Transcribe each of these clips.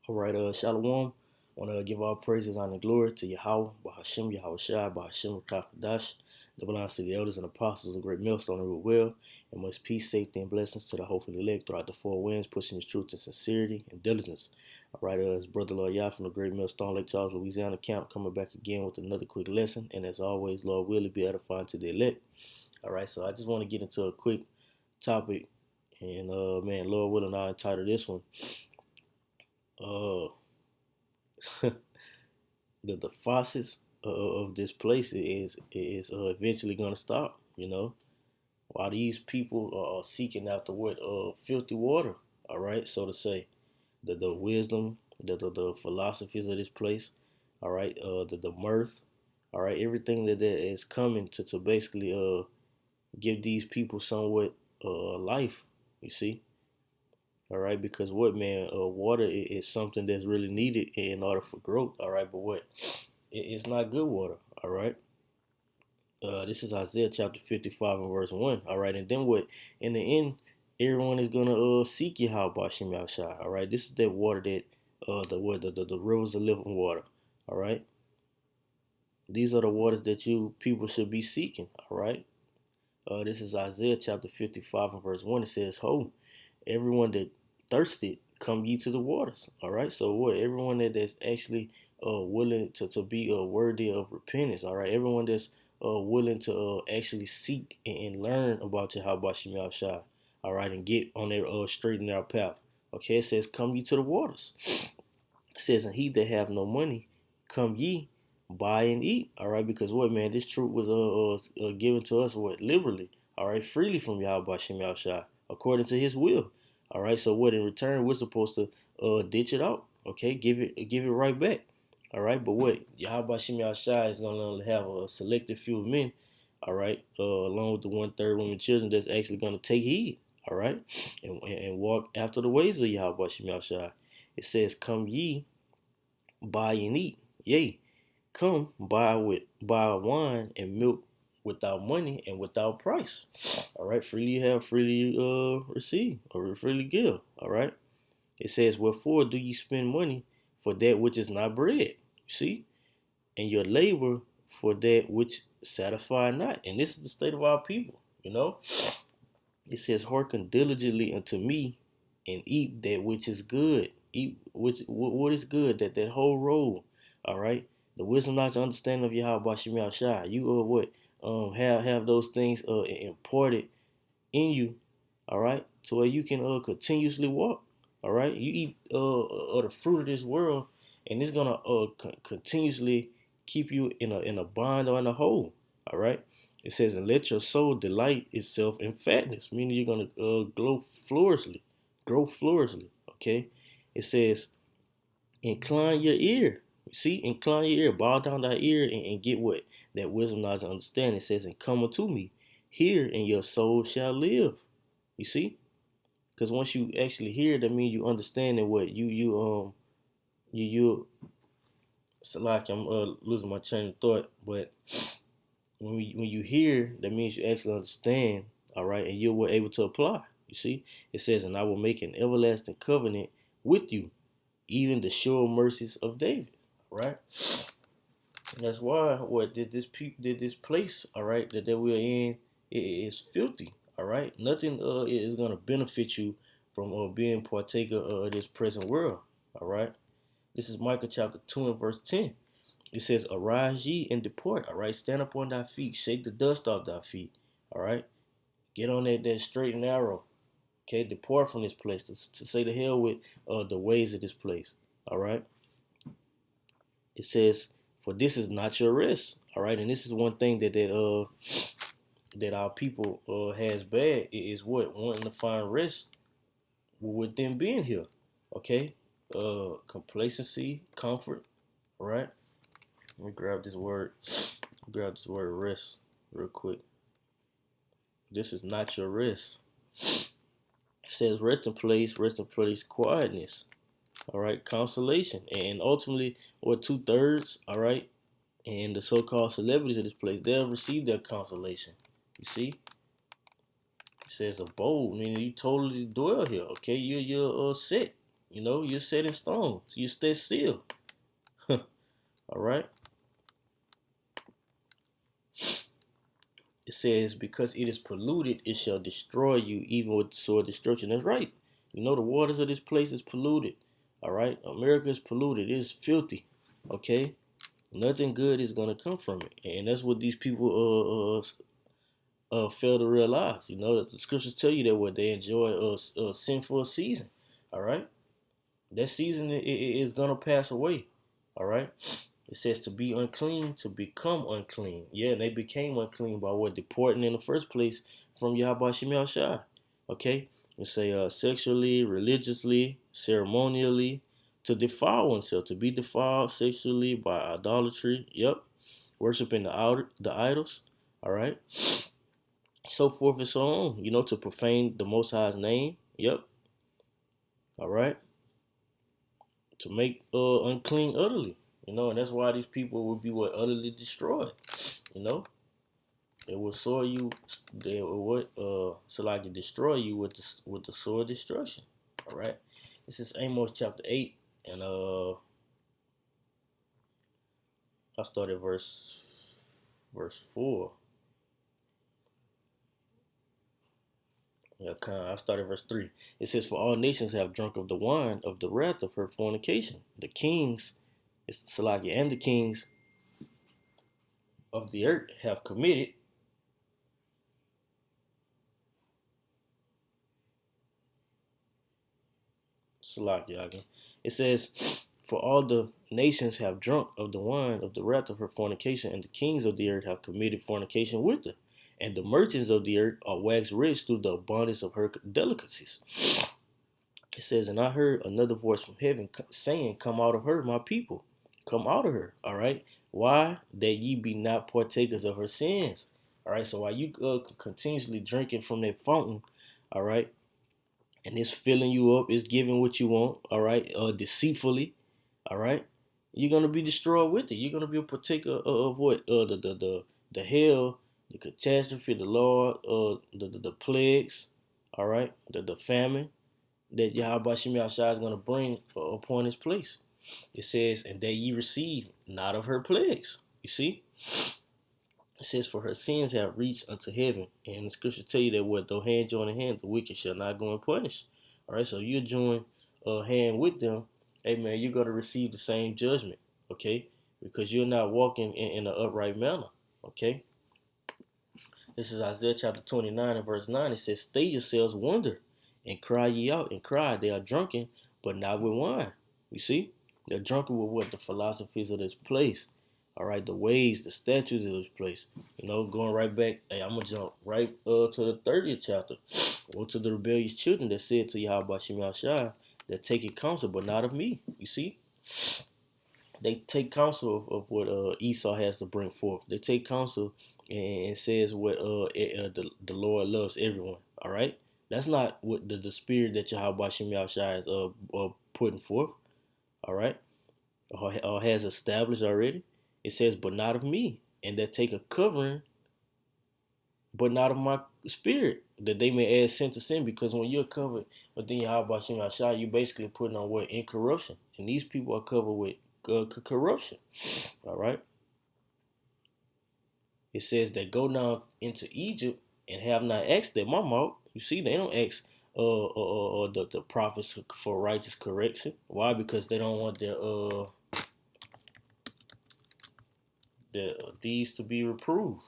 All right, Shalom. Want to give all praises, honor, and glory to Yahweh, Bahashim, Yahweh Shai, Bahashim, Kakadash, that belongs to the elders and apostles of great millstone and root well, and much peace, safety, and blessings to the hopefully elect throughout the four winds, pushing his truth and sincerity and diligence. All right, it's Brother Lord Yah from the great millstone, Lake Charles, Louisiana camp, coming back again with another quick lesson, and as always, Lord will it be edifying to the elect. All right, so I just want to get into a quick topic, and man, Lord willing, I'll entitle this one. Uh, the faucets of this place is eventually gonna stop. While these people are seeking after what filthy water. All right, so to say, the wisdom, the philosophies of this place. All right, the mirth. All right, everything that is coming to basically give these people somewhat life. You see. All right, because what man, water is something that's really needed in order for growth. All right, but what it's not good water. All right. This is Isaiah chapter 55 and verse 1. All right. And then what? In the end, everyone is going to seek Yahweh Bashim Yahushua. All right. This is that water that, the rivers of living water. All right. These are the waters that you people should be seeking. All right. This is Isaiah chapter 55 and verse 1. It says, Ho, everyone that thirsted, come ye to the waters. All right. So what? Everyone that's actually willing to be worthy of repentance. All right. Everyone that's willing to actually seek and learn about Yahweh Shema Shai. All right. And get on their straight and narrow path. Okay. It says, come ye to the waters. It says, and he that have no money, come ye, buy and eat. All right, because what, man, this truth was given to us what, liberally. All right, freely from Yahweh Shem Yahushua, according to His will. All right, so what, in return we're supposed to ditch it out. Okay, give it right back. All right, but what, Yahweh Shem Yahushua is gonna have a selected few of men. All right, along with the 1/3 women and children that's actually gonna take heed. All right, and walk after the ways of Yahweh Shem Yahushua. It says, "Come ye, buy and eat. Yea, come buy wine and milk without money and without price. All right, freely you have, freely you receive, or freely give. All right. It says, wherefore do ye spend money for that which is not bread? You see, and your labor for that which satisfy not. And this is the state of our people. It says, hearken diligently unto me, and eat that which is good. Eat what is good, that whole roll. All right. The wisdom, knowledge, understanding of Yahweh Bashim Yahushua. You have those things imparted in you. All right, to where you can continuously walk. All right, you eat the fruit of this world, and it's gonna continuously keep you in a bond or in a hole. All right. It says, and let your soul delight itself in fatness, meaning you're gonna grow flourishly. Okay. It says, incline your ear. You see, incline your ear, bow down thy ear, and get what? That wisdom, knowledge, and understanding. It says, and come unto me, hear, and your soul shall live. You see? Because once you actually hear, that means you understand that what you it's like I'm losing my train of thought, but when you hear, that means you actually understand, all right, and you were able to apply. You see, it says, and I will make an everlasting covenant with you, even the sure mercies of David. Right? And that's why what did this place, all right, that we're in, it is filthy. All right, nothing is gonna benefit you from being partaker of this present world. All right, this is Micah chapter 2 and verse 10. It says, arise ye and depart. All right, stand up on thy feet, shake the dust off thy feet. All right, get on that straight and narrow. Okay, depart from this place to say the hell with the ways of this place. All right. It says, for this is not your rest. All right, and this is one thing that our people has bad is what, wanting to find rest with them being here. Okay, complacency, comfort. All right, let me grab this word. Grab this word rest real quick. This is not your rest. It says rest in place, quietness. All right, consolation, and ultimately, or 2/3. All right, and the so-called celebrities of this place, they'll receive their consolation. You see, it says abode, meaning you totally dwell here. Okay, you're set. You're set in stone. You stay still. All right. It says, because it is polluted, it shall destroy you, even with sword destruction. That's right. The waters of this place is polluted. All right. America is polluted. It is filthy. Okay. Nothing good is gonna come from it, and that's what these people fail to realize. That the scriptures tell you that what they enjoy a sinful season. All right. That season is gonna pass away. All right. It says to be unclean, to become unclean. Yeah, and they became unclean by what? Deporting in the first place from Yahweh Shem Shai. Okay? It say sexually, religiously, ceremonially, to defile oneself, to be defiled sexually by idolatry. Yep. Worshiping the idols. All right? So forth and so on. To profane the Most High's name. Yep. All right? To make unclean utterly. And that's why these people will be what? Utterly destroyed. You know? They will soil you. They will what? So like to destroy you with the sword of destruction. All right. This is Amos chapter 8, and I started verse 4. Yeah, I started verse 3. It says, "For all nations have drunk of the wine of the wrath of her fornication. The kings, it's Salakia, and the kings of the earth have committed." Salakia again. It says, "For all the nations have drunk of the wine of the wrath of her fornication, and the kings of the earth have committed fornication with her. And the merchants of the earth are waxed rich through the abundance of her delicacies." It says, "And I heard another voice from heaven saying, Come out of her, my people. Come out of her." All right. Why? That ye be not partakers of her sins. All right. So while you continuously drinking from that fountain, all right, and it's filling you up, it's giving what you want, all right, deceitfully, all right, you're gonna be destroyed with it. You're gonna be a partaker of what? The hell, the catastrophe, the Lord, the plagues, all right, the famine that Yahweh Shem Yahshua is gonna bring upon his place. It says, "And that ye receive not of her plagues." You see, it says, "For her sins have reached unto heaven." And the scriptures tell you that what? Though hand join in hand, the wicked shall not go unpunished. All right, so you join a hand with them, hey man, you're going to receive the same judgment, okay? Because you're not walking in an upright manner, okay? This is Isaiah chapter 29 and verse 9. It says, "Stay yourselves, wonder, and cry ye out, and cry. They are drunken, but not with wine." You see? They're drunken with what? The philosophies of this place. All right, the ways, the statutes of this place. Going right back, hey, I'm going to jump right to the 30th chapter. Or to the rebellious children that said to Yahweh Shem Yahshai, that take it counsel, but not of me. You see? They take counsel of what Esau has to bring forth. They take counsel and says what the Lord loves everyone. All right, that's not what the spirit that Yahweh Shem Yahshai is putting forth. All right, or has established already. It says, "But not of me," and that take a covering, but not of my spirit, that they may add sin to sin. Because when you're covered within Yahweh Shem Yahshai, you basically putting on what? Incorruption, and these people are covered with corruption. All right. It says that go down into Egypt and have not asked them. My mouth. You see, they don't ask the prophets for righteous correction. Why? Because they don't want their deeds to be reproved.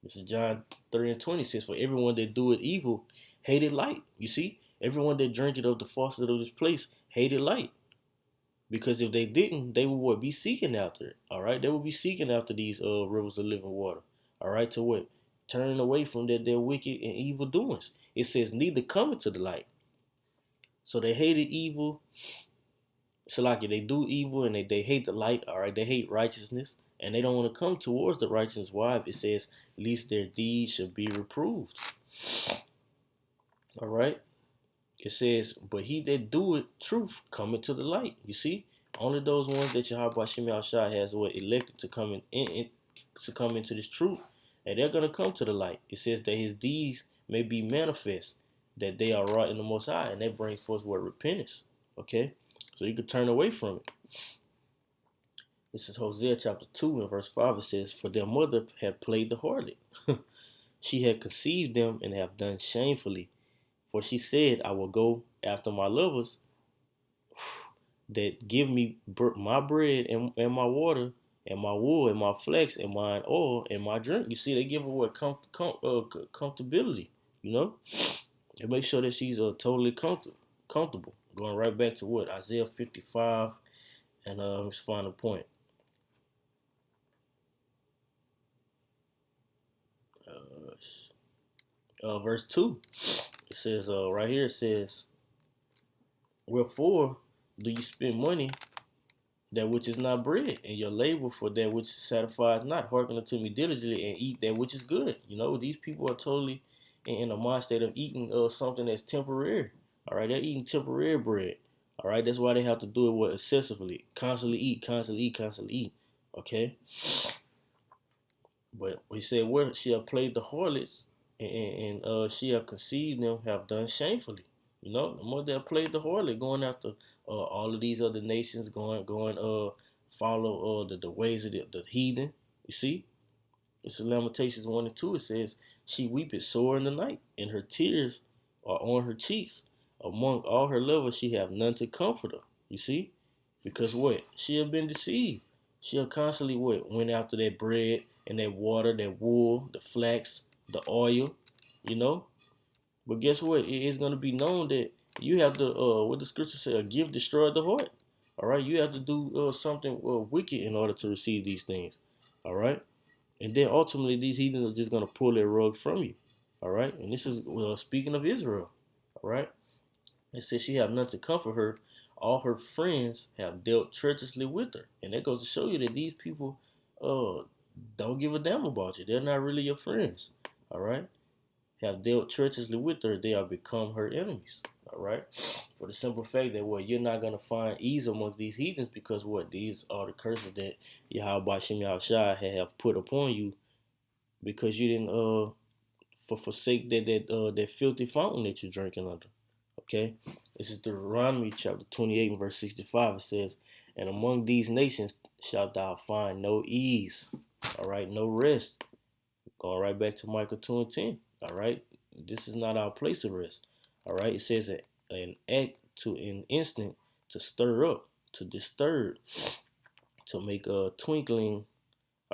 This is John 3 and 20 says, "For everyone that doeth evil hated light." You see, everyone that drinketh of the faucet of this place hated light. Because if they didn't, they would what? Be seeking after it. All right, they would be seeking after these rivers of living water. All right, to what? Turning away from their wicked and evil doings. It says neither coming to the light. So they hated evil. So like they do evil and they hate the light. All right, they hate righteousness and they don't want to come towards the righteous. Why? It says least their deeds should be reproved. All right. It says, "But he that doeth truth cometh to the light." You see, only those ones that Yahweh Shem Shai has what elected to come to come into this truth, and they're gonna come to the light. It says that his deeds may be manifest, that they are wrought in the Most High, and that brings forth what repentance. Okay, so you could turn away from it. This is Hosea chapter 2 and verse 5. It says, "For their mother had played the harlot. She had conceived them and have done shamefully. For she said, I will go after my lovers that give me my bread and my water and my wool and my flax and my oil and my drink." You see, they give her what comfortability, you know, and make sure that she's totally comfortable. Going right back to what Isaiah 55, and let's find a point. Verse 2. It says right here. It says, "Wherefore do you spend money that which is not bread, and your labor for that which satisfies not? Hearken unto me diligently and eat that which is good." You know, these people are totally in a mind state of eating something that's temporary. All right, they're eating temporary bread. All right, that's why they have to do it with excessively, constantly eat, constantly eat, constantly eat. Okay, but we said where she have played the harlots, and she have conceived them, have done shamefully. You know, the mother that played the harlot, going after all of these other nations, going follow the ways of the heathen. You see, it's in Lamentations 1 and 2. It says, "She weepeth sore in the night, and her tears are on her cheeks. Among all her lovers, she have none to comfort her." You see, because what? She have been deceived. She have constantly what? Went after that bread and that water, that wool, the flax, the oil, you know. But guess what? It is going to be known that you have to, what the scripture say, a gift destroyed the heart. All right, you have to do something wicked in order to receive these things. All right, and then ultimately these heathens are just going to pull their rug from you. All right, and this is speaking of Israel. All right, it says she have none to comfort her. All her friends have dealt treacherously with her, and that goes to show you that these people uh don't give a damn about you. They're not really your friends. All right, have dealt treacherously with her, they have become her enemies. All right, for the simple fact that what, you're not gonna find ease amongst these heathens, because what, these are the curses that Yahweh Shem Yahushai have put upon you, because you didn't forsake that filthy fountain that you're drinking under. Okay, this is Deuteronomy chapter 28 and verse 65. It says, "And among these nations shalt thou find no ease." All right, no rest. Going right back to Micah 2 and 10. All right, this is not our place of rest. All right, it says an act, to an instant, to stir up, to disturb, to make a twinkling.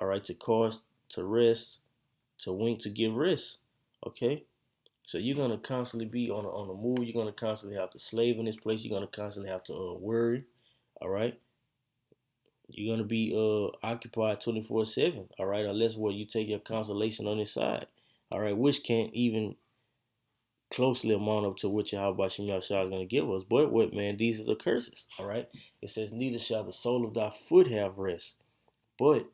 All right, to cause, to rest, to wink, to give rest. Okay, so you're gonna constantly be on the move. You're gonna constantly have to slave in this place. You're gonna constantly have to worry. All right, you're gonna be occupied 24/7. All right, unless what, you take your consolation on this side. All right, which can't even closely amount up to what Yahweh Shem Yahshua is going to give us. But what, man, these are the curses. All right, it says, "Neither shall the sole of thy foot have rest, but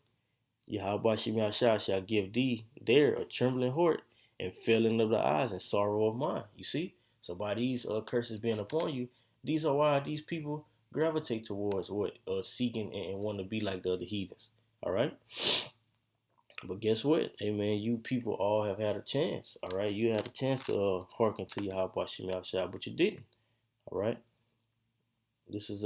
Yahweh Shem Yahshua shall give thee there a trembling heart and failing of the eyes and sorrow of mind." You see, so by these curses being upon you, these are why these people gravitate towards what, seeking and want to be like the other heathens. All right, but guess what? Hey, man, you people all have had a chance. All right, you had a chance to hearken to Yahweh Shem Yahshua, but you didn't. All right, this is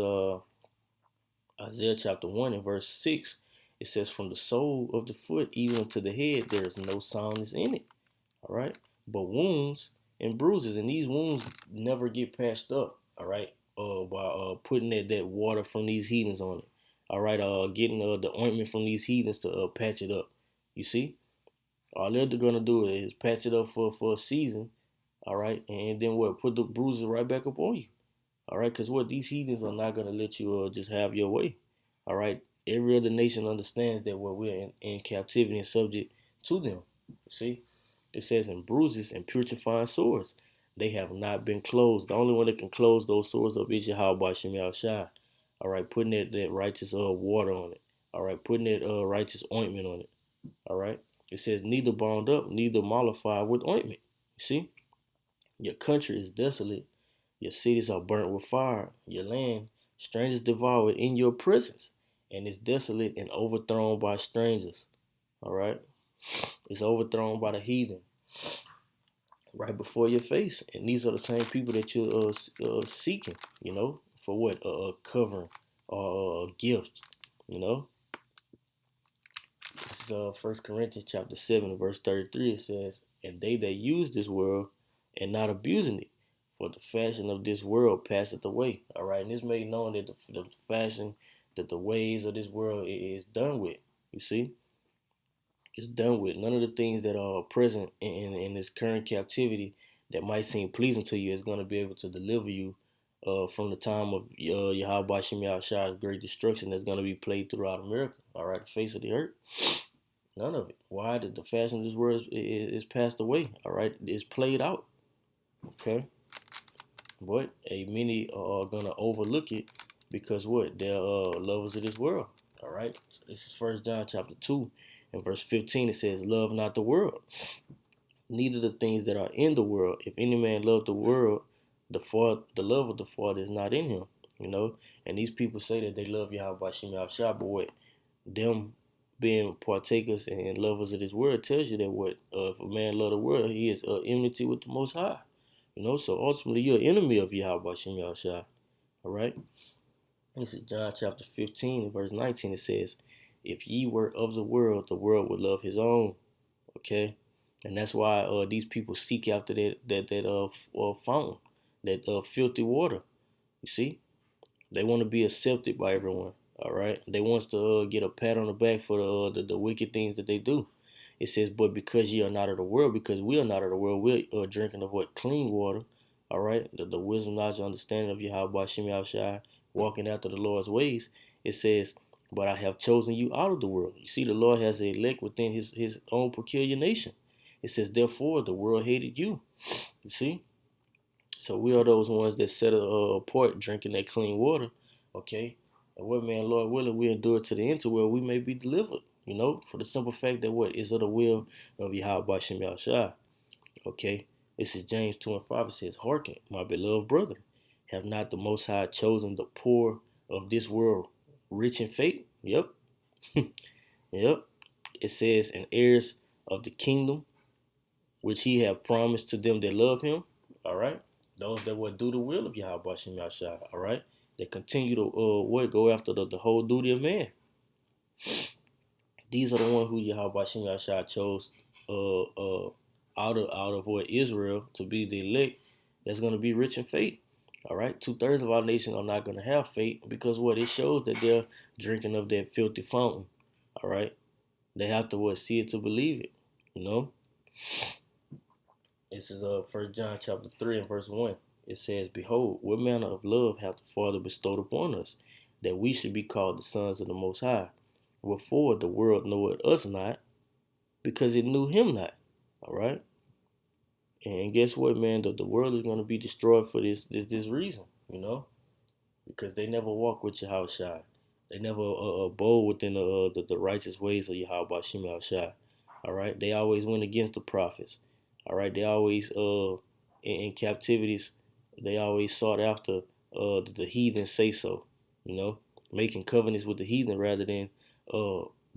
Isaiah chapter 1 and verse 6. It says, "From the sole of the foot even to the head, there is no soundness in it." All right, but wounds and bruises, and these wounds never get patched up. All right, by putting that water from these heathens on it. All right, getting the ointment from these heathens to patch it up. You see, all they're gonna do is patch it up for a season. All right, and then what? Put the bruises right back up on you. All right, because what, these heathens are not gonna let you just have your way. All right, every other nation understands that what, we're in captivity and subject to them. See, it says, "In bruises and putrefying sores, they have not been closed." The only one that can close those sores up is Yahweh Shem Yahushua. All right, putting that righteous water on it. All right, putting that righteous ointment on it. All right, it says, "Neither bound up, neither mollified with ointment." You see, your country is desolate. Your cities are burnt with fire. Your land, strangers devour it in your presence, and it's desolate and overthrown by strangers. All right, it's overthrown by the heathen. right before your face. And these are the same people that you're seeking, for what? A covering or a gift, you know. This is 1 Corinthians chapter 7, verse 33. It says, and they that use this world and not abusing it, for the fashion of this world passeth away. All right, and it's made known that the fashion, that the ways of this world is done with. You see, it's done with. None of the things that are present in this current captivity that might seem pleasing to you is going to be able to deliver you from the time of Yahweh Shem Shai's great destruction that's going to be played throughout America. All right, the face of the earth. None of it. Why? Did the fashion of this world is passed away. All right, it's played out. Okay, but many are gonna overlook it because what? They're lovers of this world. All right. So this is First John chapter 2 and verse 15. It says, "Love not the world, neither the things that are in the world. If any man love the world, the love of the Father is not in him." You know, and these people say that they love Yahweh by Shem Shah, but what? Them being partakers and lovers of this world tells you that what? If a man love the world, he is enmity with the Most High. So ultimately you're an enemy of Yahweh Shem Shah. All right. This is John chapter 15 verse 19. It says, "If ye were of the world would love his own." Okay, and that's why these people seek after that fountain, that filthy water. You see, they want to be accepted by everyone. All right, they want to get a pat on the back for the wicked things that they do. It says, "But because ye are not of the world, because we are not of the world, we're drinking of what? Clean water." All right, the wisdom, knowledge, and understanding of Yahweh Shem Yahushai, walking after the Lord's ways. It says, "But I have chosen you out of the world." You see, the Lord has an elect within his own peculiar nation. It says, "Therefore the world hated you." You see, so we are those ones that set apart, drinking that clean water. Okay, and what, man, Lord willing, we endure to the end to where we may be delivered. For the simple fact that what is of the will of Yahweh Shem Yahushua. Okay, this is James 2 and 5. It says, "Hearken, my beloved brother, have not the Most High chosen the poor of this world rich in faith?" Yep, yep. It says, "And heirs of the kingdom which he have promised to them that love him." All right, those that would do the will of Yahweh Shem Yahushua. All right, that continue to go after the whole duty of man. These are the ones who Yahweh Shem Yahushua chose out of what Israel to be the elect that's going to be rich in faith. All right, 2/3 of our nation are not going to have faith because what? It shows that they're drinking of that filthy fountain. All right, they have to what? See it to believe it. You know. This is 1 John chapter 3 and verse 1. It says, "Behold, what manner of love hath the Father bestowed upon us, that we should be called the sons of the Most High. Wherefore the world knoweth us not, because it knew him not." All right. And guess what, man? The world is going to be destroyed for this reason, because they never walk with Yahweh. They never abode within the righteous ways of Yahweh Shem Yahushua. All right. They always went against the prophets. All right. They always in captivities. They always sought after the heathen say so. Making covenants with the heathen rather than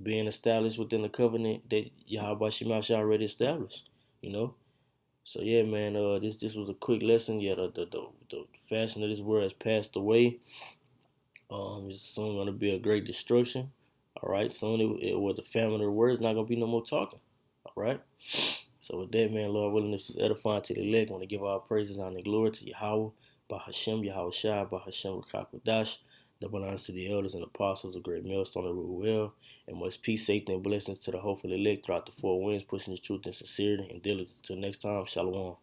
being established within the covenant that Yahweh Shem Yahushua already established. You know. So yeah, man. This was a quick lesson. Yeah, the fashion of this world has passed away. It's soon gonna be a great destruction. All right. Soon with the famine of the word, it's not gonna be no more talking. All right. So with that, man, Lord willing, this is edifying to the elect. I want to give our praises and glory to Yahweh, by Hashem, Yahweh Shai, by Hashem Rakakwadash, that belongs to the elders and apostles, a great millstone that rule well, and much peace, safety, and blessings to the hopeful elect throughout the four winds, pushing the truth and sincerity and diligence. Till next time, Shalom.